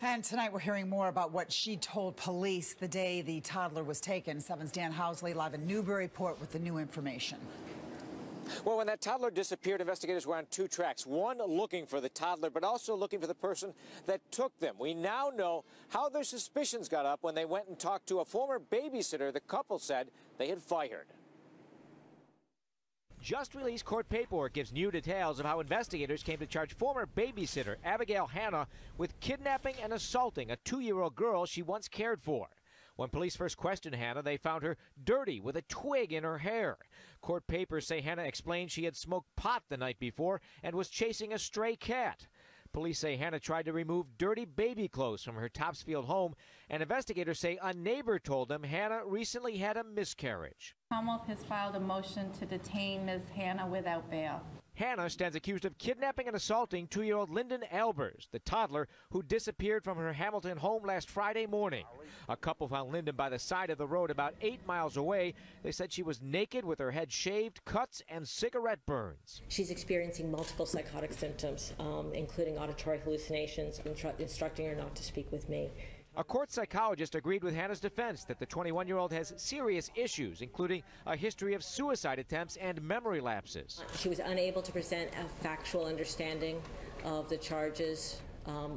And tonight we're hearing more about what she told police the day the toddler was taken. 7's Dan Housley live in Newburyport with the new information. Well, when that toddler disappeared, investigators were on two tracks. One, looking for the toddler, but also looking for the person that took them. We now know how their suspicions got up when they went and talked to a former babysitter the couple said they had fired. Just released court paperwork gives new details of how investigators came to charge former babysitter Abigail Hanna with kidnapping and assaulting a 2-year-old girl she once cared for. When police first questioned Hanna, they found her dirty with a twig in her hair. Court papers say Hanna explained she had smoked pot the night before and was chasing a stray cat. Police say Hanna tried to remove dirty baby clothes from her Topsfield home, and investigators say a neighbor told them Hanna recently had a miscarriage. Commonwealth has filed a motion to detain Ms. Hanna without bail. Hanna stands accused of kidnapping and assaulting 2-year-old Lyndon Albers, the toddler who disappeared from her Hamilton home last Friday morning. A couple found Lyndon by the side of the road about 8 miles away. They said she was naked with her head shaved, cuts, and cigarette burns. She's experiencing multiple psychotic symptoms, including auditory hallucinations, instructing her not to speak with me. A court psychologist agreed with Hanna's defense that the 21-year-old has serious issues, including a history of suicide attempts and memory lapses. She was unable to present a factual understanding of the charges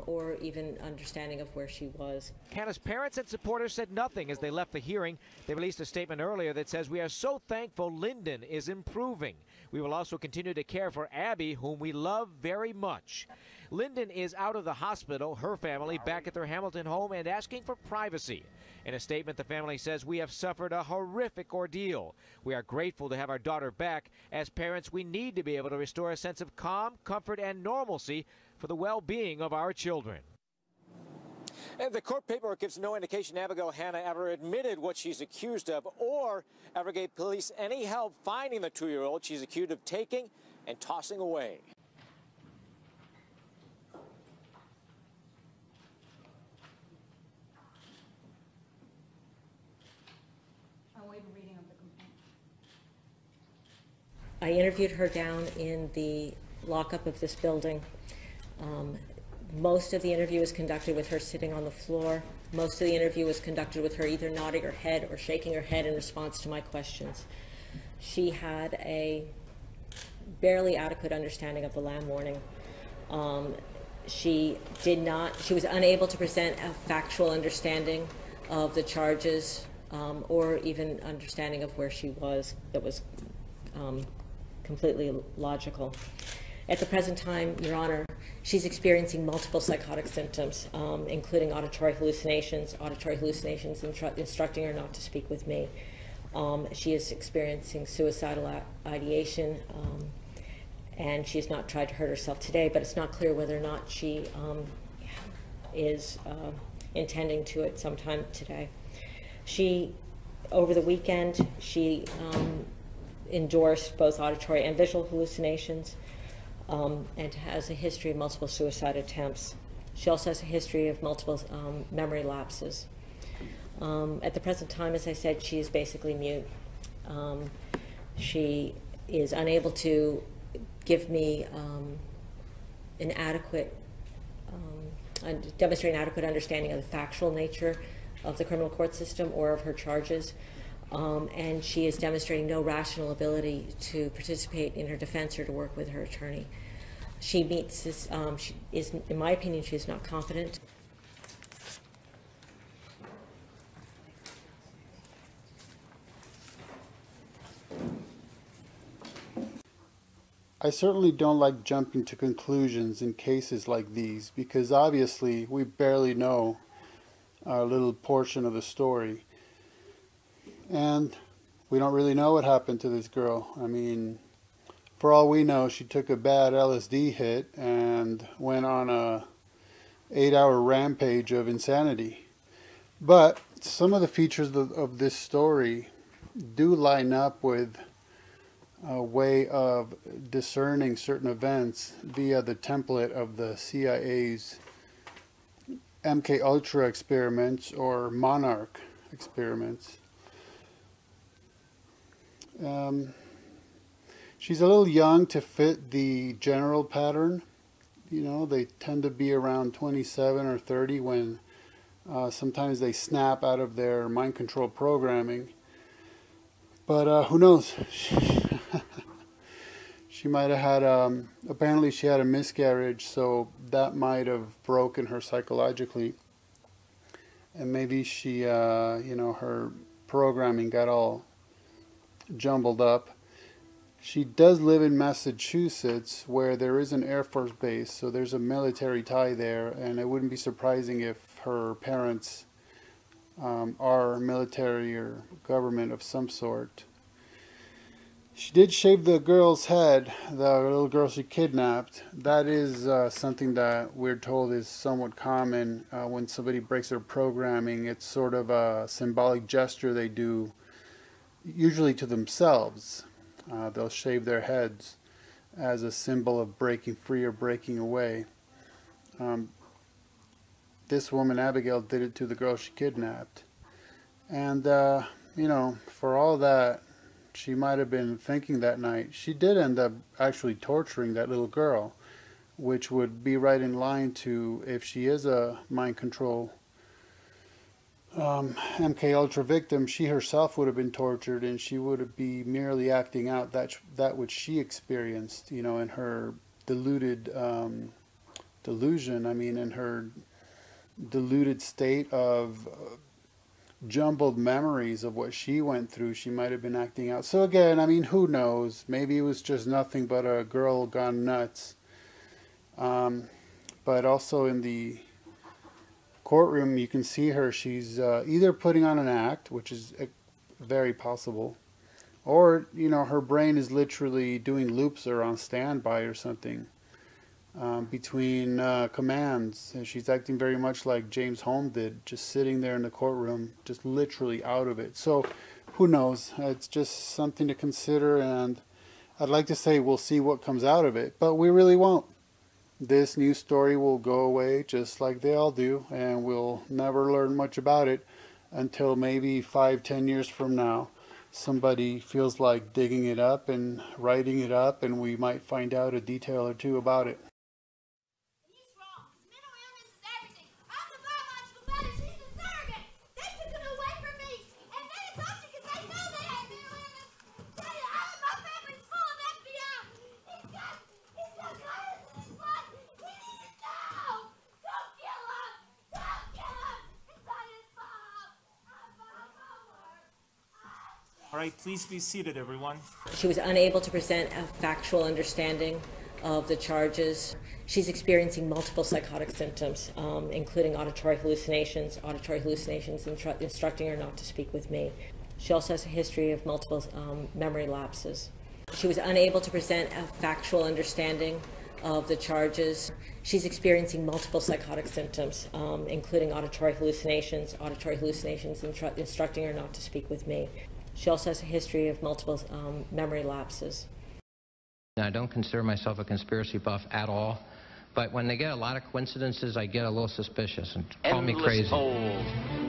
or even understanding of where she was. Hanna's parents and supporters said nothing as they left the hearing. They released a statement earlier that says, "We are so thankful Lyndon is improving. We will also continue to care for Abby, whom we love very much." Lyndon is out of the hospital, her family back at their Hamilton home and asking for privacy. In a statement, the family says, "We have suffered a horrific ordeal. We are grateful to have our daughter back. As parents, we need to be able to restore a sense of calm, comfort, and normalcy for the well-being of our children." And the court paperwork gives no indication Abigail Hanna ever admitted what she's accused of or ever gave police any help finding the 2-year-old she's accused of taking and tossing away. I interviewed her down in the lockup of this building. Most of the interview was conducted with her sitting on the floor. Most of the interview was conducted with her either nodding her head or shaking her head in response to my questions. She had a barely adequate understanding of the land warning. She was unable to present a factual understanding of the charges or even understanding of where she was that was completely logical. At the present time, Your Honor, she's experiencing multiple psychotic symptoms, including auditory hallucinations instructing her not to speak with me. She is experiencing suicidal ideation, and she has not tried to hurt herself today, but it's not clear whether or not she is intending to at some time today. Over the weekend, she endorsed both auditory and visual hallucinations and has a history of multiple suicide attempts. She also has a history of multiple memory lapses. At the present time, as I said, she is basically mute. She is unable to give me demonstrate an adequate understanding of the factual nature of the criminal court system or of her charges. And she is demonstrating no rational ability to participate in her defense or to work with her attorney. She meets this, in my opinion, she is not competent. I certainly don't like jumping to conclusions in cases like these because obviously we barely know our little portion of the story. And we don't really know what happened to this girl. I mean, for all we know, she took a bad LSD hit and went on a 8-hour rampage of insanity. But some of the features of this story do line up with a way of discerning certain events via the template of the CIA's MK Ultra experiments or Monarch experiments. She's a little young to fit the general pattern. You know, they tend to be around 27 or 30 when sometimes they snap out of their mind control programming. But who knows? She might have had, apparently she had a miscarriage, so that might have broken her psychologically. And maybe she, you know, her programming got all jumbled up. She does live in Massachusetts, where there is an Air Force base, so there's a military tie there, and it wouldn't be surprising if her parents are military or government of some sort. She did shave the girl's head, the little girl she kidnapped. That is something that we're told is somewhat common when somebody breaks their programming. It's sort of a symbolic gesture they do, usually to themselves. They'll shave their heads as a symbol of breaking free or breaking away. This woman, Abigail, did it to the girl she kidnapped. And, you know, for all that she might have been thinking that night, she did end up actually torturing that little girl, which would be right in line to, if she is a mind control MK Ultra victim, she herself would have been tortured, and she would be merely acting out that which she experienced, you know, in her deluded delusion. I mean, in her deluded state of jumbled memories of what she went through, she might have been acting out. So again, I mean, who knows? Maybe it was just nothing but a girl gone nuts. But also in the courtroom, you can see her. She's either putting on an act, which is very possible, or, you know, her brain is literally doing loops or on standby or something between commands. And she's acting very much like James Holmes did, just sitting there in the courtroom, just literally out of it. So who knows? It's just something to consider, and I'd like to say we'll see what comes out of it, but we really won't. This news story will go away just like they all do, and we'll never learn much about it until maybe 5-10 years from now. Somebody feels like digging it up and writing it up, and we might find out a detail or two about it. He's wrong. Mental illness is everything. I'm the biological mother. She's the surrogate. They took him away from me, and they adopted because they know they had mental illness. Tell you, all of my family's full of FBI. He's got violence in his blood. We need to know. Don't kill him. Don't kill him. It's not his fault. I'm All right, please be seated, everyone. She was unable to present a factual understanding of the charges. She's experiencing multiple psychotic symptoms, including auditory hallucinations instructing her not to speak with me. She also has a history of multiple memory lapses. She was unable to present a factual understanding of the charges. She's experiencing multiple psychotic symptoms, including auditory hallucinations instructing her not to speak with me. She also has a history of multiple memory lapses. I don't consider myself a conspiracy buff at all, but when they get a lot of coincidences, I get a little suspicious and call me crazy. Polls,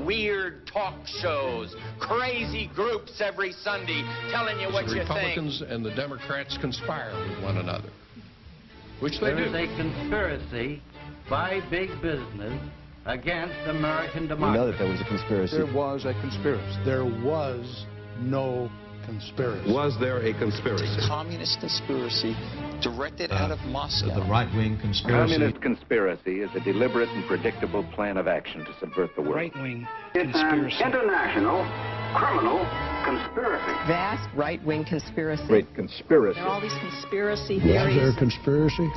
weird talk shows, crazy groups every Sunday telling you what you think. The Republicans and the Democrats conspire with one another, which they do. There is a conspiracy by big business against American democracy. We know that there was a conspiracy. There was a conspiracy. There was no conspiracy. Was there a conspiracy? A communist conspiracy directed out of Moscow. The right-wing conspiracy. Communist conspiracy is a deliberate and predictable plan of action to subvert the world. Right-wing conspiracy. It's an international criminal conspiracy. Vast right-wing conspiracy. Great conspiracy. There are all these conspiracy theories. Was there a conspiracy?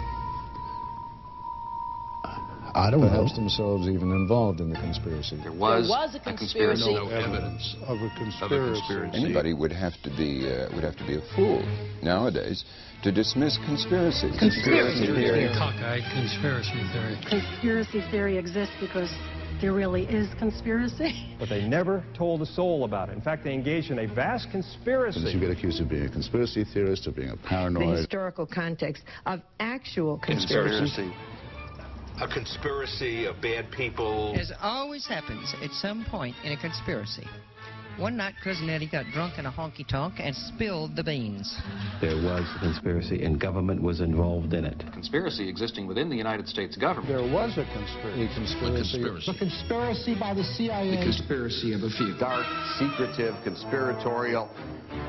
I don't know. Perhaps themselves even involved in the conspiracy. There was a conspiracy. No evidence of a conspiracy. Anybody would have to be a fool nowadays to dismiss conspiracy. Conspiracy theory. Cockeyed conspiracy theory. Conspiracy theory exists because there really is conspiracy. But they never told a soul about it. In fact, they engaged in a vast conspiracy. You get accused of being a conspiracy theorist, of being a paranoid. The historical context of actual conspiracy. A conspiracy of bad people. As always happens at some point in a conspiracy, One night, Cousin Eddie got drunk in a honky-tonk and spilled the beans. There was a conspiracy, and government was involved in it. Conspiracy existing within the United States government. There was a conspiracy. A conspiracy by the CIA. The conspiracy of a few. Dark, secretive, conspiratorial,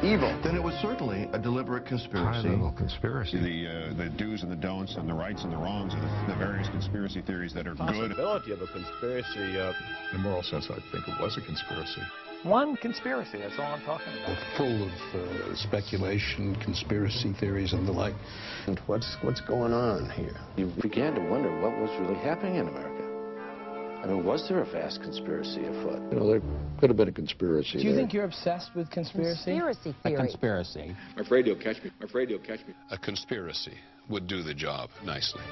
evil. Then it was certainly a deliberate conspiracy. High-level conspiracy. The do's and the don'ts and the rights and the wrongs of the various conspiracy theories that are good. Possibility of a conspiracy. In a moral sense, I think it was a conspiracy. One conspiracy, that's all I'm talking about. Full of speculation, conspiracy theories, and the like. And what's going on here? You began to wonder what was really happening in America. I mean, was there a vast conspiracy afoot? You know, there could have been a conspiracy. Do you think you're obsessed with conspiracy? Conspiracy theory. A conspiracy. I'm afraid you'll catch me. I'm afraid you'll catch me. A conspiracy would do the job nicely.